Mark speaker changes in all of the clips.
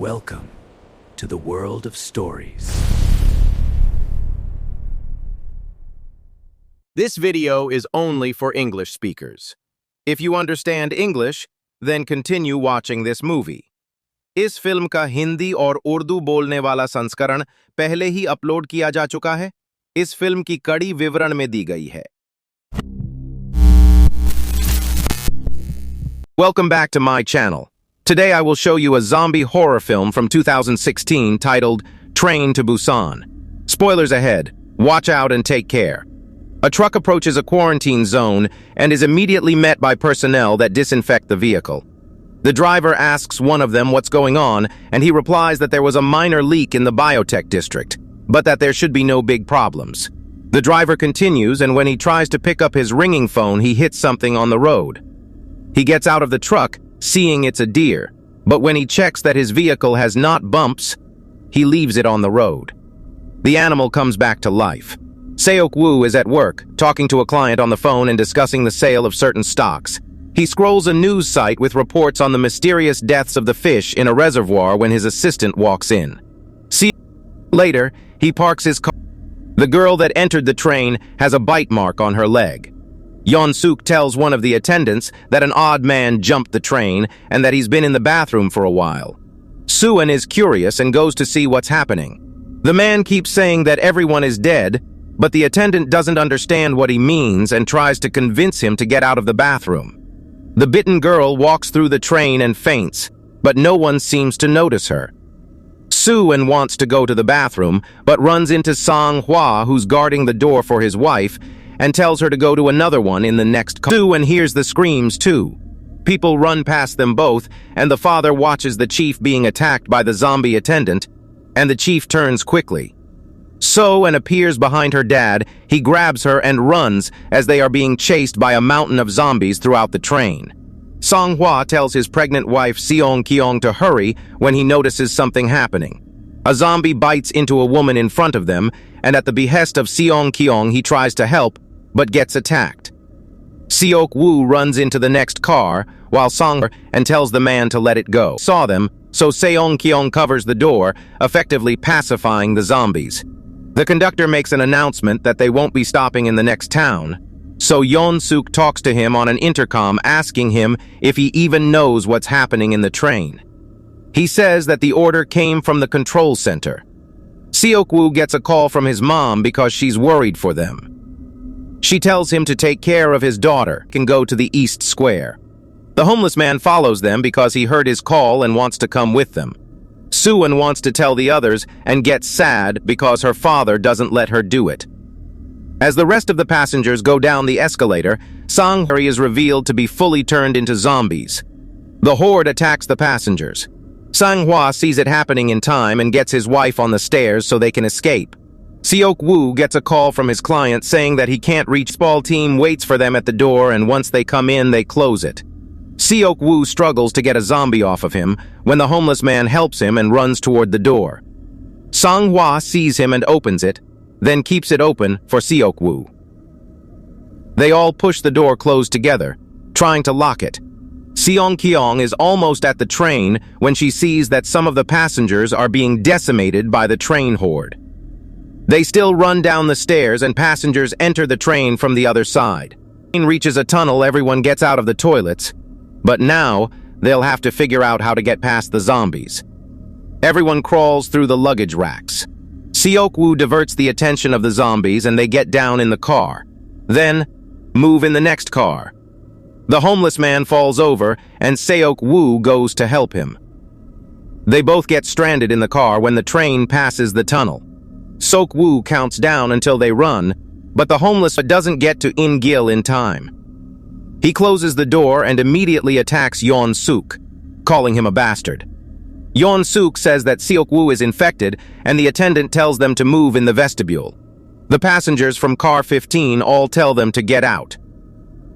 Speaker 1: Welcome to the world of stories.
Speaker 2: This video is only for English speakers. If you understand English, then continue watching this movie. इस film का हिंदी और उर्दू बोलने वाला संस्करण पहले ही upload किया जा चुका है। इस फिल्म की कड़ी विवरण में दी गई है। Welcome back to my channel. Today I will show you a zombie horror film from 2016 titled Train to Busan. Spoilers ahead. Watch out and take care. A truck approaches a quarantine zone and is immediately met by personnel that disinfect the vehicle. The driver asks one of them what's going on, and he replies that there was a minor leak in the biotech district, but that there should be no big problems. The driver continues, and when he tries to pick up his ringing phone, he hits something on the road. He gets out of the truck, seeing it's a deer, but when he checks that his vehicle has not bumps, he leaves it on the road. The animal comes back to life. Seok-woo is at work, talking to a client on the phone and discussing the sale of certain stocks. He scrolls a news site with reports on the mysterious deaths of the fish in a reservoir when his assistant walks in. Later, he parks his car. The girl that entered the train has a bite mark on her leg. Yeon-suk tells one of the attendants that an odd man jumped the train and that he's been in the bathroom for a while. Suan is curious and goes to see what's happening. The man keeps saying that everyone is dead, but the attendant doesn't understand what he means and tries to convince him to get out of the bathroom. The bitten girl walks through the train and faints, but no one seems to notice her. Suan wants to go to the bathroom, but runs into Sang-hwa, who's guarding the door for his wife, and tells her to go to another one in the next car. Suan hears the screams too. People run past them both, and the father watches the chief being attacked by the zombie attendant, and the chief turns quickly. Soan appears behind her dad. He grabs her and runs as they are being chased by a mountain of zombies throughout the train. Sang-hwa tells his pregnant wife Seong-kyung to hurry when he notices something happening. A zombie bites into a woman in front of them, and at the behest of Seong-kyung he tries to help, but gets attacked. Seok-woo runs into the next car, while Sang and tells the man to let it go. Saw them, so Seong-kyung covers the door, effectively pacifying the zombies. The conductor makes an announcement that they won't be stopping in the next town, so Yeon-suk talks to him on an intercom asking him if he even knows what's happening in the train. He says that the order came from the control center. Seok-woo gets a call from his mom because she's worried for them. She tells him to take care of his daughter and go to the East Square. The homeless man follows them because he heard his call and wants to come with them. Suan wants to tell the others and gets sad because her father doesn't let her do it. As the rest of the passengers go down the escalator, Sang-hwa is revealed to be fully turned into zombies. The horde attacks the passengers. Sang-hwa sees it happening in time and gets his wife on the stairs so they can escape. Seok-woo gets a call from his client saying that he can't reach. Small team waits for them at the door, and once they come in, they close it. Seok-woo struggles to get a zombie off of him when the homeless man helps him and runs toward the door. Sang-hwa sees him and opens it, then keeps it open for Seok-woo. They all push the door closed together, trying to lock it. Seong-kyung is almost at the train when she sees that some of the passengers are being decimated by the train horde. They still run down the stairs and passengers enter the train from the other side. When the train reaches a tunnel, everyone gets out of the toilets, but now they'll have to figure out how to get past the zombies. Everyone crawls through the luggage racks. Seok-woo diverts the attention of the zombies and they get down in the car. Then, move in the next car. The homeless man falls over and Seok-woo goes to help him. They both get stranded in the car when the train passes the tunnel. Seok-woo counts down until they run, but the homeless doesn't get to In-gil in time. He closes the door and immediately attacks Yeon-suk, calling him a bastard. Yeon-suk says that Seok-woo is infected, and the attendant tells them to move in the vestibule. The passengers from car 15 all tell them to get out.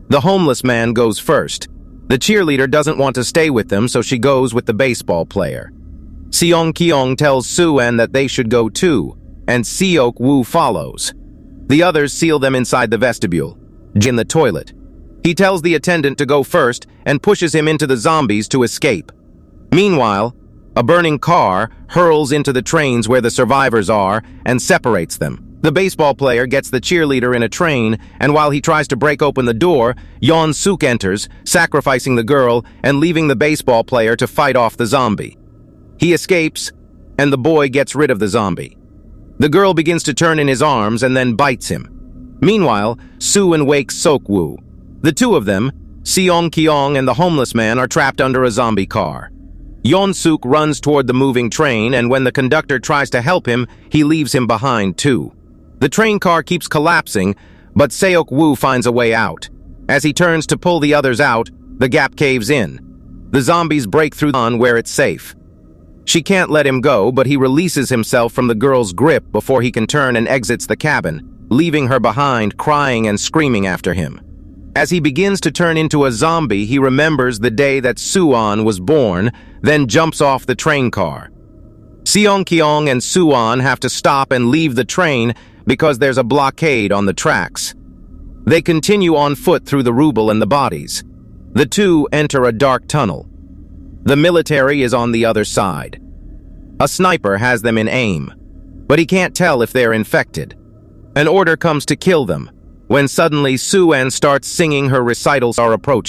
Speaker 2: The homeless man goes first. The cheerleader doesn't want to stay with them, so she goes with the baseball player. Seong-kyung tells Suan that they should go too, and Seok-woo follows. The others seal them inside the vestibule, in the toilet. He tells the attendant to go first and pushes him into the zombies to escape. Meanwhile, A burning car hurls into the trains where the survivors are and separates them. The baseball player gets the cheerleader in a train, and while he tries to break open the door, Yeon Suk enters, sacrificing the girl and leaving the baseball player to fight off the zombie. He escapes, and the boy gets rid of the zombie. The girl begins to turn in his arms and then bites him. Meanwhile, Soo and wakes Sok-woo. The two of them, Seong-kyong and the homeless man, are trapped under a zombie car. Yeon-suk runs toward the moving train, and when the conductor tries to help him, he leaves him behind too. The train car keeps collapsing, but Seok-woo finds a way out. As he turns to pull the others out, the gap caves in. The zombies break through on where it's safe. She can't let him go, but he releases himself from the girl's grip before he can turn and exits the cabin, leaving her behind, crying and screaming after him. As he begins to turn into a zombie, he remembers the day that Suwon was born, then jumps off the train car. Seong-kyong and Suwon have to stop and leave the train because there's a blockade on the tracks. They continue on foot through the rubble and the bodies. The two enter a dark tunnel. The military is on the other side. A sniper has them in aim, but he can't tell if they're infected. An order comes to kill them, when suddenly Soo-en starts singing her recitals are approaching.